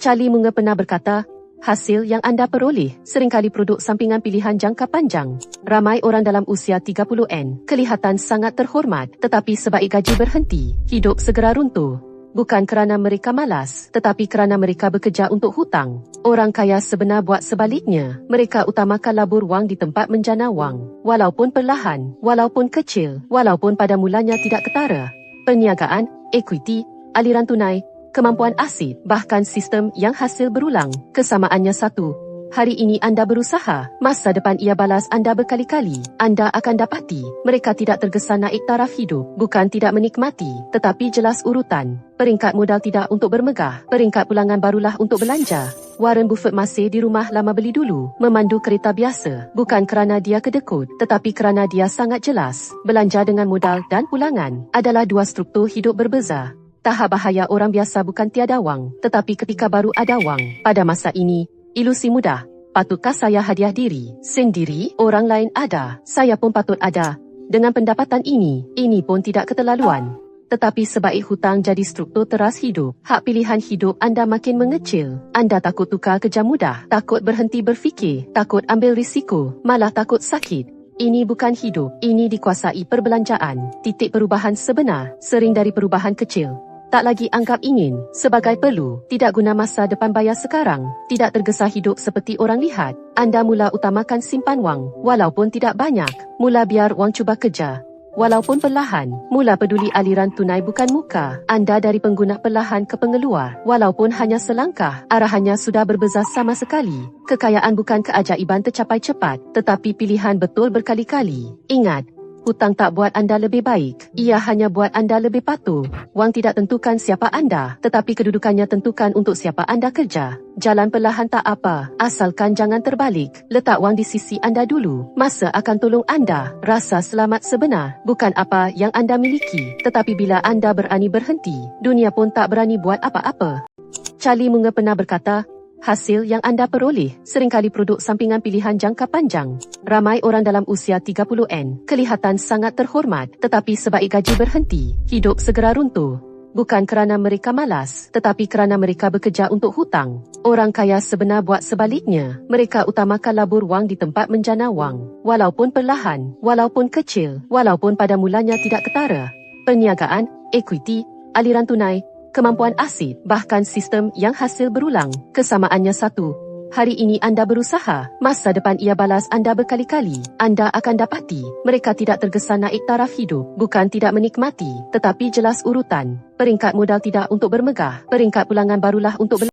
Charlie Munger pernah berkata, hasil yang anda peroleh seringkali produk sampingan pilihan jangka panjang. Ramai orang dalam usia 30N kelihatan sangat terhormat, tetapi sebaik gaji berhenti, hidup segera runtuh. Bukan kerana mereka malas, tetapi kerana mereka bekerja untuk hutang. Orang kaya sebenar buat sebaliknya. Mereka utamakan labur wang di tempat menjana wang. Walaupun perlahan, walaupun kecil, walaupun pada mulanya tidak ketara. Perniagaan, ekuiti, aliran tunai, kemampuan asid, bahkan sistem yang hasil berulang. Kesamaannya satu. Hari ini anda berusaha, masa depan ia balas anda berkali-kali. Anda akan dapati, mereka tidak tergesa naik taraf hidup, bukan tidak menikmati, tetapi jelas urutan. Peringkat modal tidak untuk bermegah, peringkat pulangan barulah untuk belanja. Warren Buffett masih di rumah lama beli dulu, memandu kereta biasa, bukan kerana dia kedekut, tetapi kerana dia sangat jelas. Belanja dengan modal dan pulangan adalah dua struktur hidup berbeza. Tahap bahaya orang biasa bukan tiada wang, tetapi ketika baru ada wang. Pada masa ini, ilusi mudah. Patutkah saya hadiah diri sendiri? Orang lain ada, saya pun patut ada. Dengan pendapatan ini pun tidak keterlaluan. Tetapi sebaik hutang jadi struktur teras hidup, hak pilihan hidup anda makin mengecil. Anda takut tukar kerja mudah, takut berhenti berfikir, takut ambil risiko, malah takut sakit. Ini bukan hidup, ini dikuasai perbelanjaan. Titik perubahan sebenar, sering dari perubahan kecil. Tak lagi anggap ingin sebagai perlu, tidak guna masa depan bayar sekarang, tidak tergesa hidup seperti orang lihat. Anda mula utamakan simpan wang, walaupun tidak banyak. Mula biar wang cuba kerja, walaupun perlahan. Mula peduli aliran tunai bukan muka. Anda dari pengguna perlahan ke pengeluar, walaupun hanya selangkah. Arahannya sudah berbeza sama sekali. Kekayaan bukan keajaiban tercapai cepat, tetapi pilihan betul berkali-kali. Ingat, hutang tak buat anda lebih baik, ia hanya buat anda lebih patuh. Wang tidak tentukan siapa anda, tetapi kedudukannya tentukan untuk siapa anda kerja. Jalan perlahan tak apa, asalkan jangan terbalik. Letak wang di sisi anda dulu, masa akan tolong anda. Rasa selamat sebenar bukan apa yang anda miliki, tetapi bila anda berani berhenti, dunia pun tak berani buat apa-apa. Charlie Munger pernah berkata, hasil yang anda peroleh seringkali produk sampingan pilihan jangka panjang. Ramai orang dalam usia 30N kelihatan sangat terhormat, tetapi sebaik gaji berhenti, hidup segera runtuh. Bukan kerana mereka malas, tetapi kerana mereka bekerja untuk hutang. Orang kaya sebenar buat sebaliknya. Mereka utamakan labur wang di tempat menjana wang. Walaupun perlahan, walaupun kecil, walaupun pada mulanya tidak ketara. Perniagaan, ekuiti, aliran tunai, kemampuan asid, bahkan sistem yang hasil berulang. Kesamaannya satu. Hari ini anda berusaha, masa depan ia balas anda berkali-kali. Anda akan dapati, mereka tidak tergesa naik taraf hidup, bukan tidak menikmati, tetapi jelas urutan. Peringkat modal tidak untuk bermegah, peringkat pulangan barulah untuk